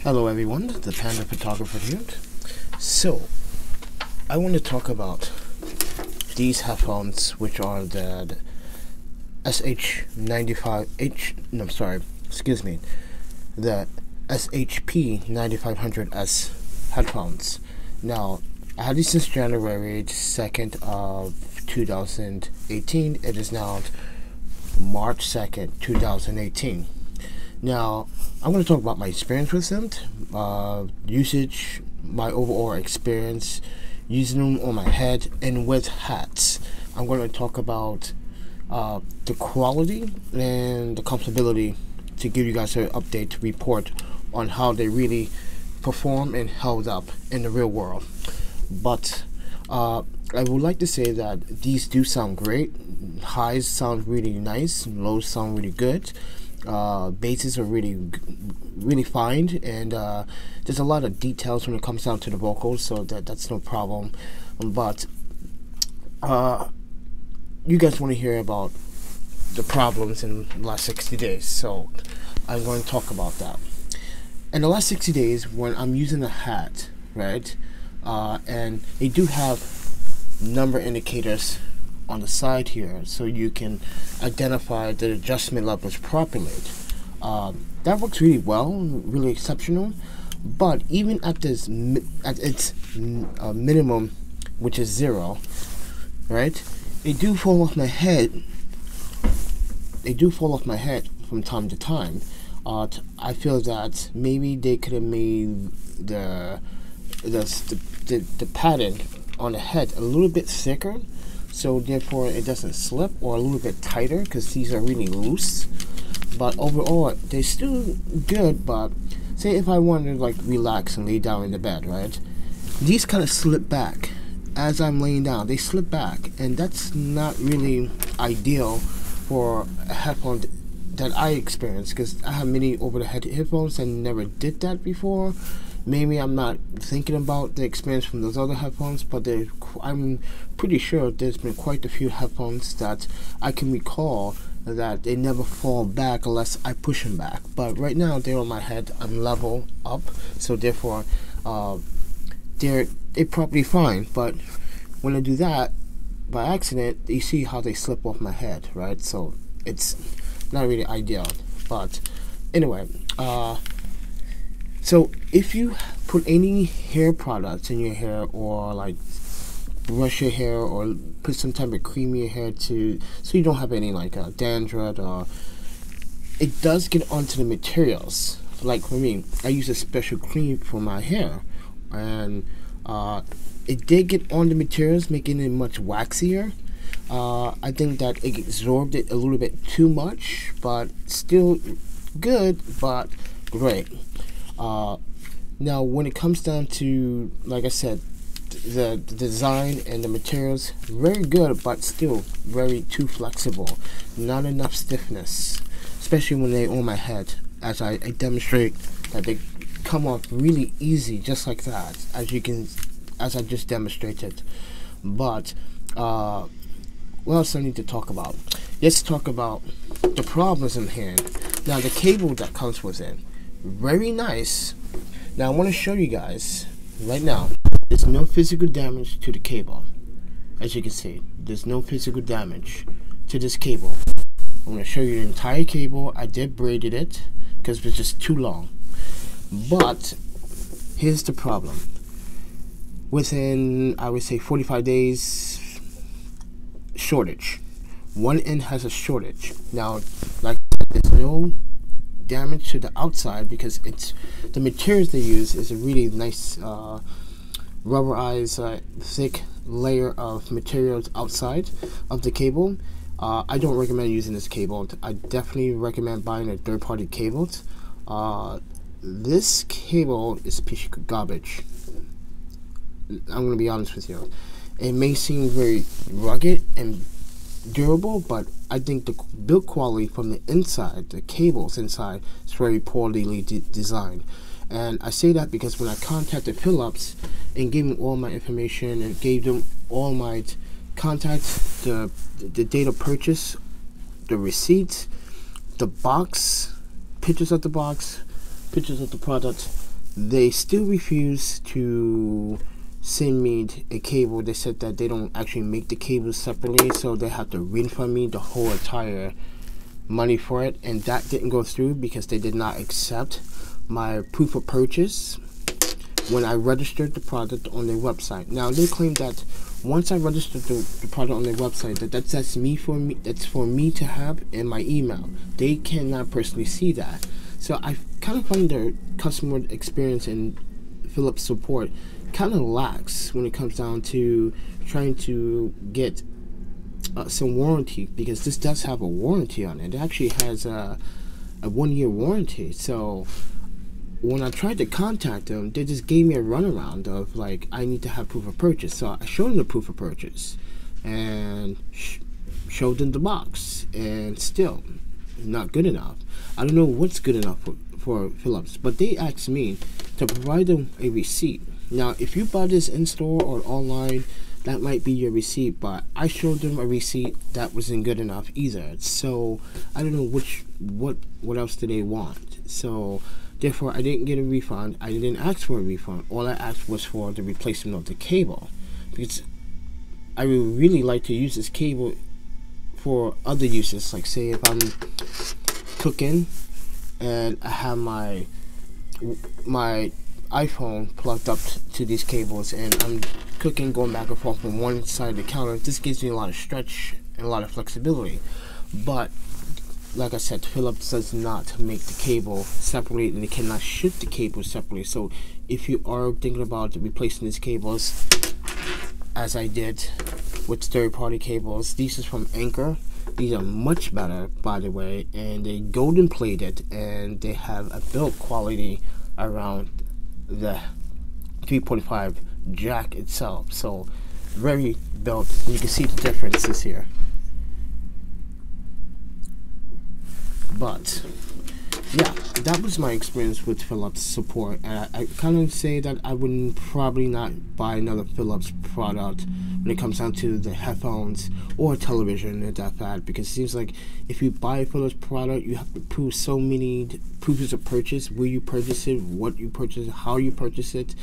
Hello everyone, the Panda Photographer here. So, I want to talk about these headphones, which are the the SHP9500S headphones. Now, I had these since January 2nd of 2018. It is now March 2nd, 2018. Now, I'm going to talk about my experience with them, usage, my overall experience, using them on my head and with hats. I'm going to talk about the quality and the comfortability to give you guys an update report on how they really perform and held up in the real world. But I would like to say that these do sound great. Highs sound really nice, lows sound really good. Basses are really fine, and there's a lot of details when it comes down to the vocals, so that's no problem. But you guys want to hear about the problems in the last 60 days, so I'm going to talk about that. In the last 60 days, when I'm using a hat, right, and they do have number indicators on the side here, so you can identify the adjustment levels properly. That works really well, really exceptional. But even at its minimum, which is 0, right? They do fall off my head. They do fall off my head from time to time. I feel that maybe they could have made the pattern on the head a little bit thicker, so therefore it doesn't slip, or a little bit tighter, because these are really loose. But overall, they're still good. But say if I wanted to like relax and lay down in the bed, right? These kind of slip back as I'm laying down. They slip back, and that's not really ideal for a headphone that I experienced, because I have many over-the-head headphones and never did that before. Maybe I'm not thinking about the experience from those other headphones, but I'm pretty sure there's been quite a few headphones that I can recall that they never fall back unless I push them back. But right now they're on my head, I'm level up, so therefore they're probably fine. But when I do that by accident, you see how they slip off my head, right? So it's not really ideal. But anyway, so if you put any hair products in your hair, or like brush your hair, or put some type of cream in your hair so you don't have any like dandruff, or it does get onto the materials. Like for me, I use a special cream for my hair, and it did get on the materials, making it much waxier. I think that it absorbed it a little bit too much, but still good, but great. Now when it comes down to, like I said, the design and the materials, very good, but still very too flexible, not enough stiffness, especially when they're on my head, as I demonstrate that they come off really easy, just like that, as I just demonstrated. But what else I need to talk about? Let's talk about the problems in here. Now, the cable that comes with it, very nice. Now I want to show you guys right now. There's no physical damage to the cable. As you can see, there's no physical damage to this cable. I'm going to show you the entire cable. I did braided it because it was just too long. But here's the problem. Within, I would say, 45 days, shortage. One end has a shortage. Now, like I said, there's no damage to the outside, because the materials they use is a really nice rubberized thick layer of materials outside of the cable. I don't recommend using this cable. I definitely recommend buying a third-party cable. This cable is a piece of garbage. I'm going to be honest with you. It may seem very rugged and durable, but I think the build quality from the inside, the cables inside, is very poorly designed. And I say that because when I contacted Philips and gave them all my information and gave them all my contacts, the date of purchase, the receipts, the box, pictures of the box, pictures of the product, they still refuse to send me a cable. They said that they don't actually make the cables separately, so they have to refund me the whole entire money for it, and that didn't go through because they did not accept my proof of purchase when I registered the product on their website. Now they claim that once I registered the product on their website, that's for me to have in my email. They cannot personally see that. So I kind of find their customer experience and Philips support kind of lacks when it comes down to trying to get some warranty, because this does have a warranty on it. It actually has a 1-year warranty. So when I tried to contact them, they just gave me a runaround of like, I need to have proof of purchase. So I showed them the proof of purchase and showed them the box, and still not good enough. I don't know what's good enough for Philips, but they asked me to provide them a receipt. Now if you buy this in store or online, that might be your receipt, but I showed them a receipt that wasn't good enough either. So I don't know what else do they want. So therefore I didn't get a refund. I didn't ask for a refund. All I asked was for the replacement of the cable, because I would really like to use this cable for other uses. Like say if I'm cooking and I have my iPhone plugged up to these cables and I'm cooking, going back and forth from one side of the counter, this gives me a lot of stretch and a lot of flexibility. But like I said, Philips does not make the cable separately, and they cannot ship the cable separately. So if you are thinking about replacing these cables, as I did with third-party cables, these is from Anchor. These are much better, by the way, and they're golden plated, and they have a build quality around the 3.5 jack itself. So very built. You can see the differences here. But yeah, that was my experience with Philips support, and I kind of say that I wouldn't probably not buy another Philips product when it comes down to the headphones or television and that, because it seems like if you buy a Philips product, you have to prove so many proofs of purchase: where you purchase it, what you purchase, how you purchase it,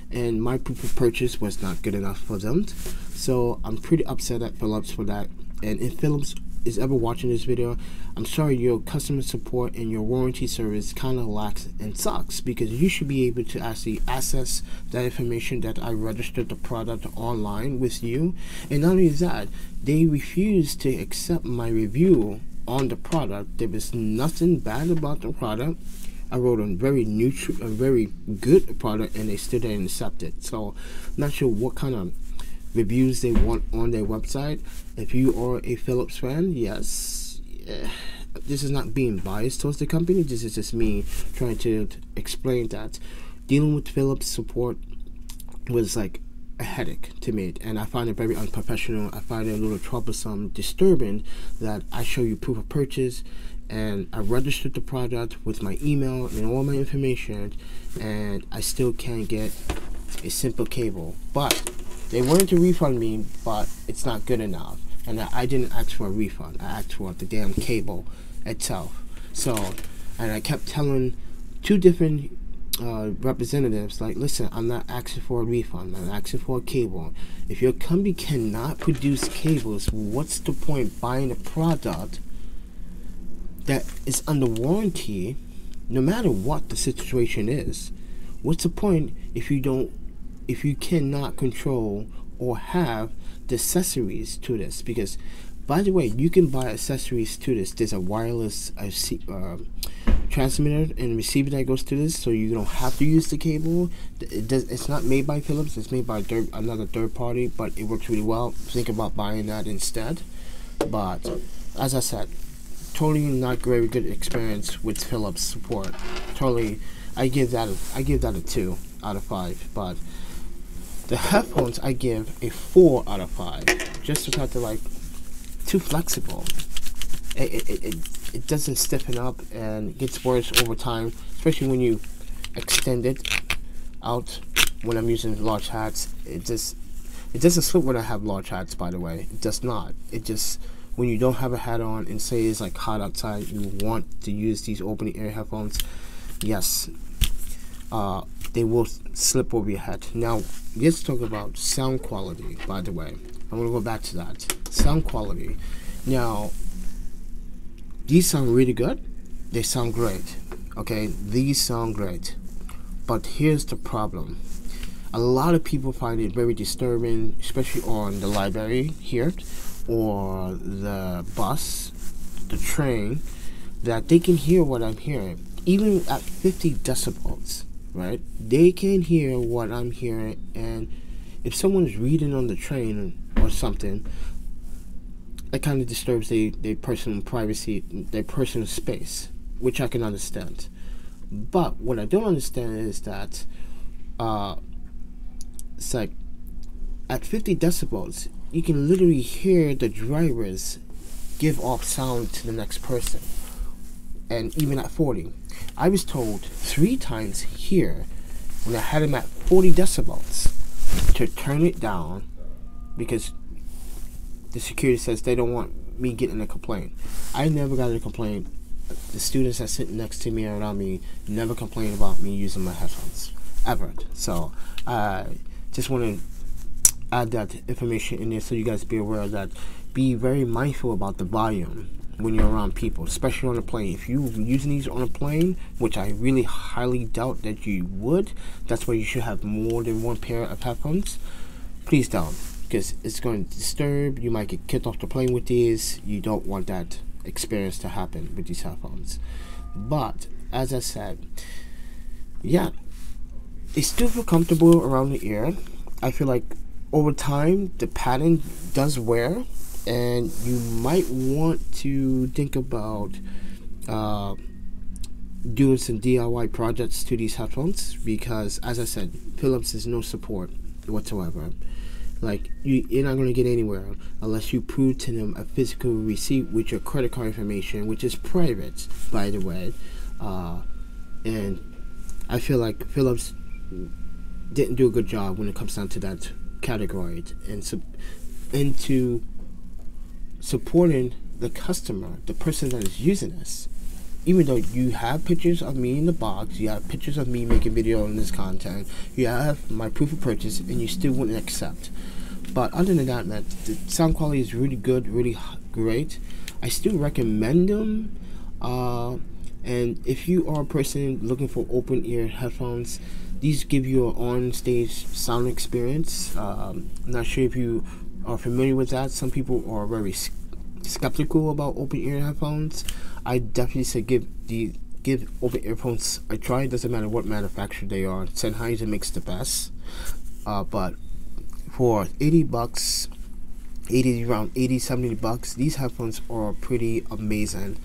and my proof of purchase was not good enough for them. So I'm pretty upset at Philips for that. And if Philips is ever watching this video, I'm sorry, your customer support and your warranty service kind of lacks and sucks, because you should be able to actually access that information that I registered the product online with you. And not only that, they refused to accept my review on the product. There was nothing bad about the product. I wrote a very neutral, a very good product, and they still didn't accept it. So I'm not sure what kind of reviews they want on their website. If you are a Philips fan, yes, this is not being biased towards the company. This is just me trying to explain that dealing with Philips support was like a headache to me, and I find it very unprofessional. I find it a little troublesome, disturbing that I show you proof of purchase and I registered the product with my email and all my information, and I still can't get a simple cable. But they wanted to refund me, but it's not good enough. And I didn't ask for a refund. I asked for the damn cable itself. So, and I kept telling two different representatives, like, listen, I'm not asking for a refund. I'm asking for a cable. If your company cannot produce cables, what's the point buying a product that is under warranty, no matter what the situation is? What's the point if you cannot control or have the accessories to this? Because, by the way, you can buy accessories to this. There's a wireless transmitter and receiver that goes to this, so you don't have to use the cable. It's not made by Philips. It's made by another third party, but it works really well. Think about buying that instead. But as I said, totally not very good experience with Philips support. Totally, I give that a 2 out of 5. But the headphones, I give a 4 out of 5. Just because they're like too flexible. It doesn't stiffen up, and it gets worse over time, especially when you extend it out. When I'm using large hats, it doesn't slip when I have large hats, by the way. It does not. It just, when you don't have a hat on and say it's like hot outside, you want to use these open ear headphones, yes, they will slip over your head. Now, let's talk about sound quality, by the way. I'm going to go back to that. Sound quality. Now, these sound really good. They sound great. Okay, these sound great. But here's the problem. A lot of people find it very disturbing, especially on the library here, or the bus, the train, that they can hear what I'm hearing. Even at 50 decibels, right? They can hear what I'm hearing, and if someone's reading on the train or something, that kind of disturbs their personal privacy, their personal space, which I can understand. But what I don't understand is that it's like at 50 decibels, you can literally hear the drivers give off sound to the next person. And even at 40, I was told 3 times here when I had him at 40 decibels to turn it down, because the security says they don't want me getting a complaint. I never got a complaint. The students that sit next to me and around me never complain about me using my headphones, ever. So I just want to add that information in there so you guys be aware of that. Be very mindful about the volume when you're around people, especially on a plane. If you're using these on a plane, which I really highly doubt that you would, that's why you should have more than 1 pair of headphones. Please don't, because it's going to disturb. You might get kicked off the plane with these. You don't want that experience to happen with these headphones. But as I said, yeah, they still feel comfortable around the ear. I feel like over time the pattern does wear, and you might want to think about doing some DIY projects to these headphones, because as I said, Philips is no support whatsoever. Like, you're not going to get anywhere unless you prove to them a physical receipt with your credit card information, which is private, by the way. And I feel like Philips didn't do a good job when it comes down to that category, and to supporting the customer, the person that is using this. Even though you have pictures of me in the box, you have pictures of me making video on this content, you have my proof of purchase, and you still wouldn't accept. But other than that, man, the sound quality is really good, really great. I still recommend them. And if you are a person looking for open ear headphones, these give you an on-stage sound experience. I'm not sure if you are familiar with that. Some people are very skeptical about open ear headphones. I definitely say give open earphones a try. It doesn't matter what manufacturer they are. Sennheiser makes the best. But for $80, around 80, 70 bucks, these headphones are pretty amazing.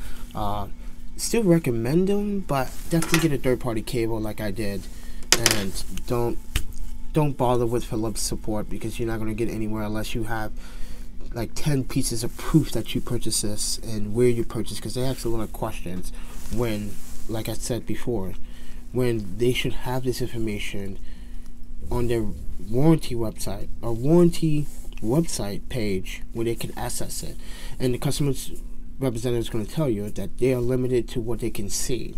Still recommend them, but definitely get a third-party cable like I did, and don't bother with Philips support, because you're not going to get anywhere unless you have like 10 pieces of proof that you purchased this and where you purchased, because they ask a lot of questions when, like I said before, when they should have this information on their warranty website or warranty website page where they can access it. And the customer's representative is going to tell you that they are limited to what they can see,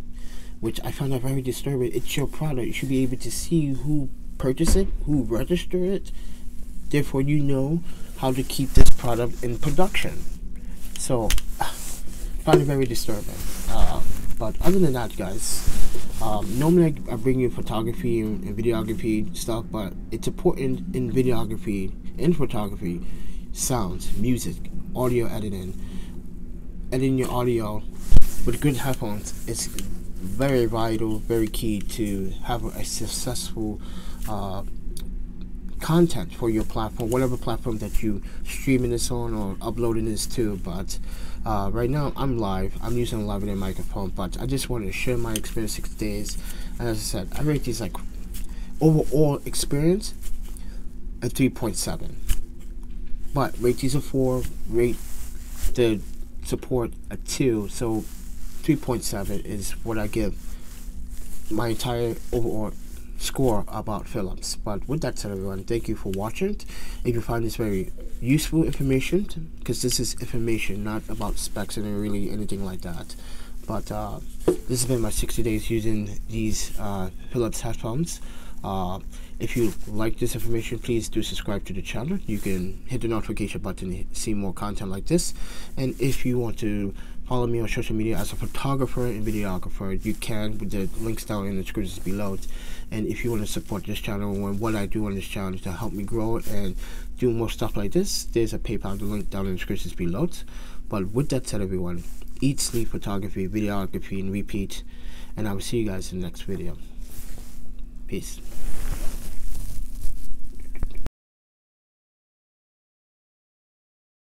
which I find that very disturbing. It's your product. You should be able to see who purchased it, who registered it. Therefore, you know how to keep this product in production. So, I find it very disturbing. But other than that, guys, normally I bring you photography and videography stuff, but it's important in videography and photography, sounds, music, audio editing your audio with good headphones is very vital, very key to have a successful content for your platform, whatever platform that you streaming this on or uploading this to. But right now I'm live. I'm using a lavalier microphone, but I just wanted to share my experience 6 days. And as I said, I rate these like overall experience a 3.7. But rate these a 4, rate the support a 2. So 3.7 is what I give my entire overall score about Philips. But with that said, everyone, thank you for watching. If you find this very useful information, because this is information, not about specs and really anything like that, But this has been my 60 days using these Philips headphones. If you like this information, please do subscribe to the channel. You can hit the notification button to see more content like this. And if you want to follow me on social media as a photographer and videographer, you can with the links down in the description below. And if you want to support this channel and what I do on this channel to help me grow and do more stuff like this, there's a PayPal link down in the description below. But with that said, everyone, eat, sleep, photography, videography, and repeat. And I will see you guys in the next video. Peace.